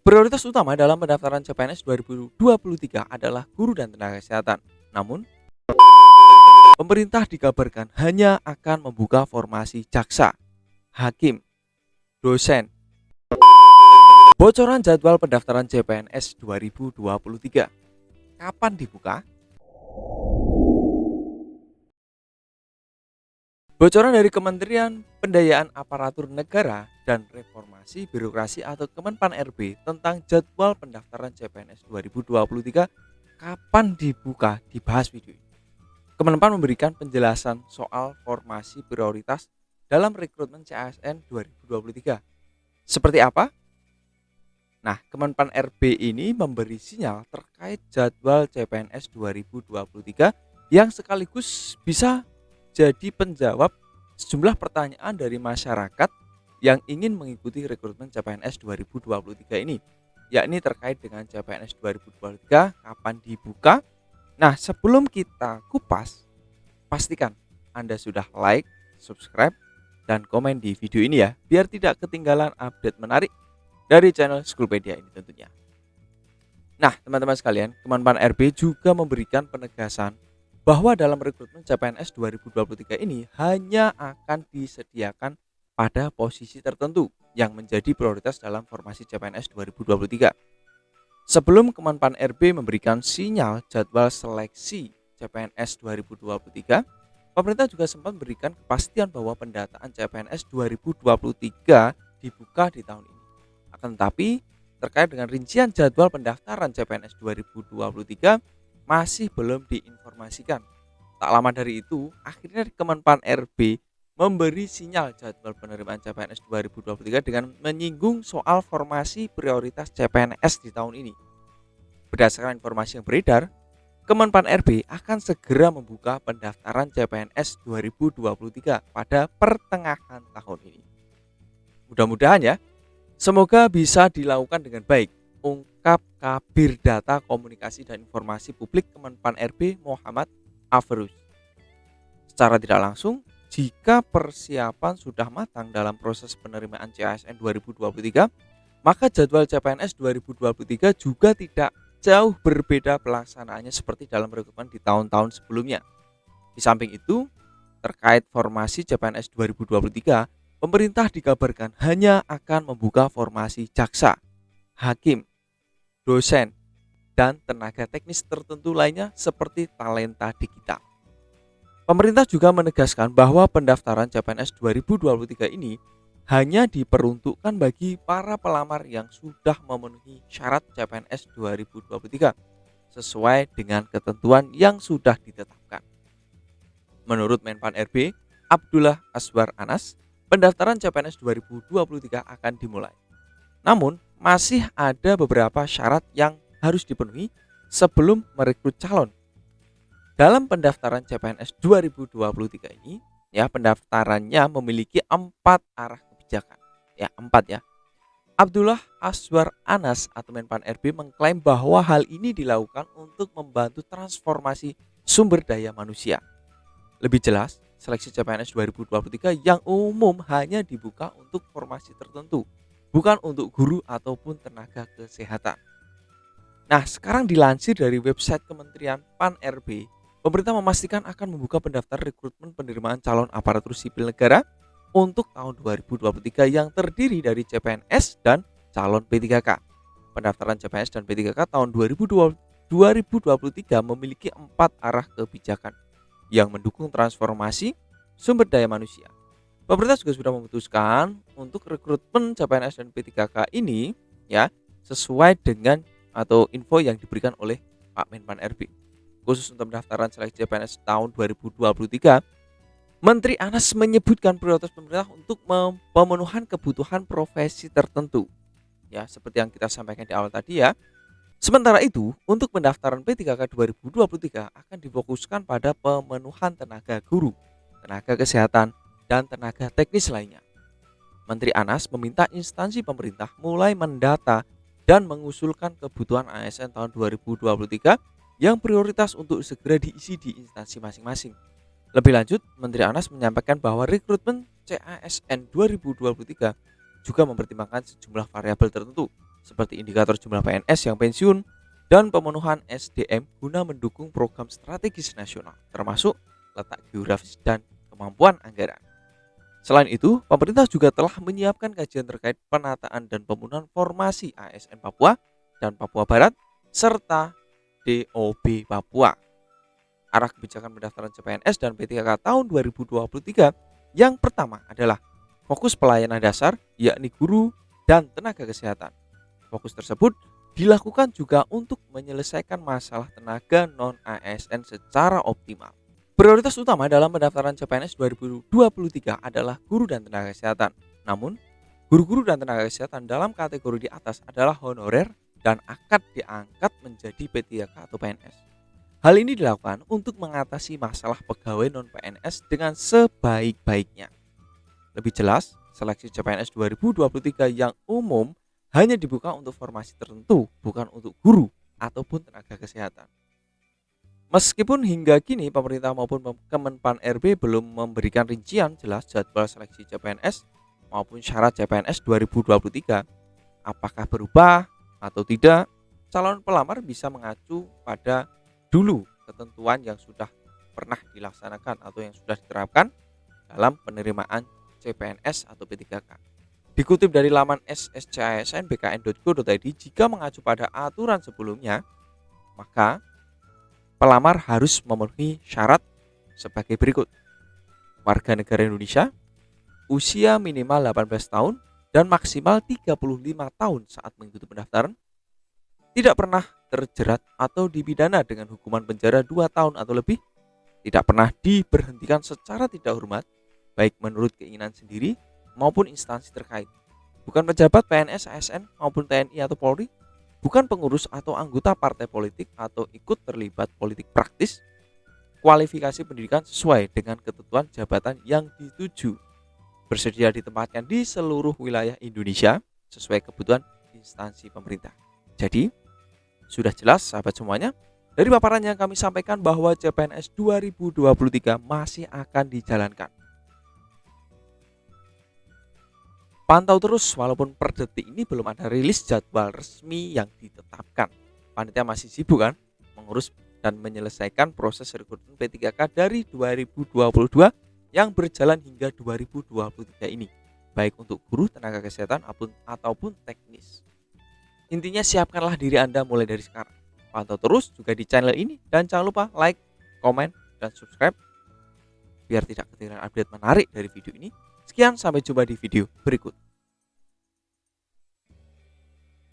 Prioritas utama dalam pendaftaran CPNS 2023 adalah guru dan tenaga kesehatan. Namun, pemerintah dikabarkan hanya akan membuka formasi jaksa, hakim, dosen. Bocoran jadwal pendaftaran CPNS 2023. Kapan dibuka? Bocoran dari Kementerian Pendayaan Aparatur Negara dan Reformasi Birokrasi atau Kemenpan RB tentang jadwal pendaftaran CPNS 2023 kapan dibuka dibahas video ini. Kemenpan memberikan penjelasan soal formasi prioritas dalam rekrutmen CASN 2023. Seperti apa? Nah, Kemenpan RB ini memberi sinyal terkait jadwal CPNS 2023 yang sekaligus bisa jadi penjawab sejumlah pertanyaan dari masyarakat yang ingin mengikuti rekrutmen CPNS 2023 ini, yakni terkait dengan CPNS 2023 kapan dibuka. Nah, sebelum kita kupas, pastikan Anda sudah like, subscribe, dan komen di video ini ya, biar tidak ketinggalan update menarik dari channel Schoolpedia ini tentunya. Nah, teman-teman sekalian, Kemenpan RB juga memberikan penegasan bahwa dalam rekrutmen CPNS 2023 ini hanya akan disediakan pada posisi tertentu yang menjadi prioritas dalam formasi CPNS 2023. Sebelum Kemenpan RB memberikan sinyal jadwal seleksi CPNS 2023, pemerintah juga sempat memberikan kepastian bahwa pendataan CPNS 2023 dibuka di tahun ini. Akan tetapi, terkait dengan rincian jadwal pendaftaran CPNS 2023 masih belum diinformasikan. Tak lama dari itu, akhirnya Kemenpan RB memberi sinyal jadwal penerimaan CPNS 2023 dengan menyinggung soal formasi prioritas CPNS di tahun ini. Berdasarkan informasi yang beredar, Kemenpan RB akan segera membuka pendaftaran CPNS 2023 pada pertengahan tahun ini. Mudah-mudahan ya, semoga bisa dilakukan dengan baik, ungkap Kabir Data Komunikasi dan Informasi Publik Kemenpan RB Muhammad Aferus. Secara tidak langsung, jika persiapan sudah matang dalam proses penerimaan CASN 2023, maka jadwal CPNS 2023 juga tidak jauh berbeda pelaksanaannya seperti dalam rekrutmen di tahun-tahun sebelumnya. Di samping itu, terkait formasi CPNS 2023, pemerintah dikabarkan hanya akan membuka formasi jaksa, hakim, dosen, dan tenaga teknis tertentu lainnya seperti talenta digital. Pemerintah juga menegaskan bahwa pendaftaran CPNS 2023 ini hanya diperuntukkan bagi para pelamar yang sudah memenuhi syarat CPNS 2023 sesuai dengan ketentuan yang sudah ditetapkan. Menurut Menpan RB, Abdullah Aswar Anas, pendaftaran CPNS 2023 akan dimulai. Namun, masih ada beberapa syarat yang harus dipenuhi sebelum merekrut calon. Dalam pendaftaran CPNS 2023 ini, ya pendaftarannya memiliki 4 arah kebijakan. Ya, 4 ya. Abdullah Aswar Anas atau Menpan RB mengklaim bahwa hal ini dilakukan untuk membantu transformasi sumber daya manusia. Lebih jelas, seleksi CPNS 2023 yang umum hanya dibuka untuk formasi tertentu, bukan untuk guru ataupun tenaga kesehatan. Nah, sekarang dilansir dari website Kementerian Pan RB, pemerintah memastikan akan membuka pendaftar rekrutmen penerimaan calon aparatur sipil negara untuk tahun 2023 yang terdiri dari CPNS dan calon P3K. Pendaftaran CPNS dan P3K tahun 2023 memiliki 4 arah kebijakan yang mendukung transformasi sumber daya manusia. Pemerintah juga sudah memutuskan untuk rekrutmen CPNS dan P3K ini ya sesuai dengan atau info yang diberikan oleh Pak Menpan RB. Khusus untuk pendaftaran seleksi CPNS tahun 2023, Menteri Anas menyebutkan prioritas pemerintah untuk pemenuhan kebutuhan profesi tertentu. Ya, seperti yang kita sampaikan di awal tadi ya. Sementara itu, untuk pendaftaran P3K 2023 akan difokuskan pada pemenuhan tenaga guru, tenaga kesehatan, dan tenaga teknis lainnya. Menteri Anas meminta instansi pemerintah mulai mendata dan mengusulkan kebutuhan ASN tahun 2023 yang prioritas untuk segera diisi di instansi masing-masing. Lebih lanjut, Menteri Anas menyampaikan bahwa rekrutmen CASN 2023 juga mempertimbangkan sejumlah variabel tertentu, seperti indikator jumlah PNS yang pensiun dan pemenuhan SDM guna mendukung program strategis nasional, termasuk letak geografis dan kemampuan anggaran. Selain itu, pemerintah juga telah menyiapkan kajian terkait penataan dan pembunuhan formasi ASN Papua dan Papua Barat, serta DOB Papua. Arah kebijakan pendaftaran CPNS dan P3K tahun 2023 yang pertama adalah fokus pelayanan dasar, yakni guru dan tenaga kesehatan. Fokus tersebut dilakukan juga untuk menyelesaikan masalah tenaga non-ASN secara optimal. Prioritas utama dalam pendaftaran CPNS 2023 adalah guru dan tenaga kesehatan. Namun, guru-guru dan tenaga kesehatan dalam kategori di atas adalah honorer dan akan diangkat menjadi P3K atau PNS. Hal ini dilakukan untuk mengatasi masalah pegawai non-PNS dengan sebaik-baiknya. Lebih jelas, seleksi CPNS 2023 yang umum hanya dibuka untuk formasi tertentu, bukan untuk guru ataupun tenaga kesehatan. Meskipun hingga kini pemerintah maupun Kemenpan RB belum memberikan rincian jelas jadwal seleksi CPNS maupun syarat CPNS 2023, apakah berubah atau tidak, calon pelamar bisa mengacu pada dulu ketentuan yang sudah pernah dilaksanakan atau yang sudah diterapkan dalam penerimaan CPNS atau P3K. Dikutip dari laman sscsnbkn.go.id, jika mengacu pada aturan sebelumnya, maka pelamar harus memenuhi syarat sebagai berikut. Warga negara Indonesia, usia minimal 18 tahun dan maksimal 35 tahun saat mengikuti pendaftaran, tidak pernah terjerat atau dipidana dengan hukuman penjara 2 tahun atau lebih, tidak pernah diberhentikan secara tidak hormat, baik menurut keinginan sendiri maupun instansi terkait, bukan pejabat PNS, ASN maupun TNI atau Polri, bukan pengurus atau anggota partai politik atau ikut terlibat politik praktis, kualifikasi pendidikan sesuai dengan ketentuan jabatan yang dituju, bersedia ditempatkan di seluruh wilayah Indonesia sesuai kebutuhan instansi pemerintah. Jadi, sudah jelas sahabat semuanya, dari paparan yang kami sampaikan bahwa CPNS 2023 masih akan dijalankan. Pantau terus, walaupun per detik ini belum ada rilis jadwal resmi yang ditetapkan. Panitia masih sibuk kan mengurus dan menyelesaikan proses rekrutmen P3K dari 2022 yang berjalan hingga 2023 ini, baik untuk guru, tenaga kesehatan ataupun teknis. Intinya siapkanlah diri Anda mulai dari sekarang. Pantau terus juga di channel ini dan jangan lupa like, komen, dan subscribe biar tidak ketinggalan update menarik dari video ini. Sekian, sampai jumpa di video berikut.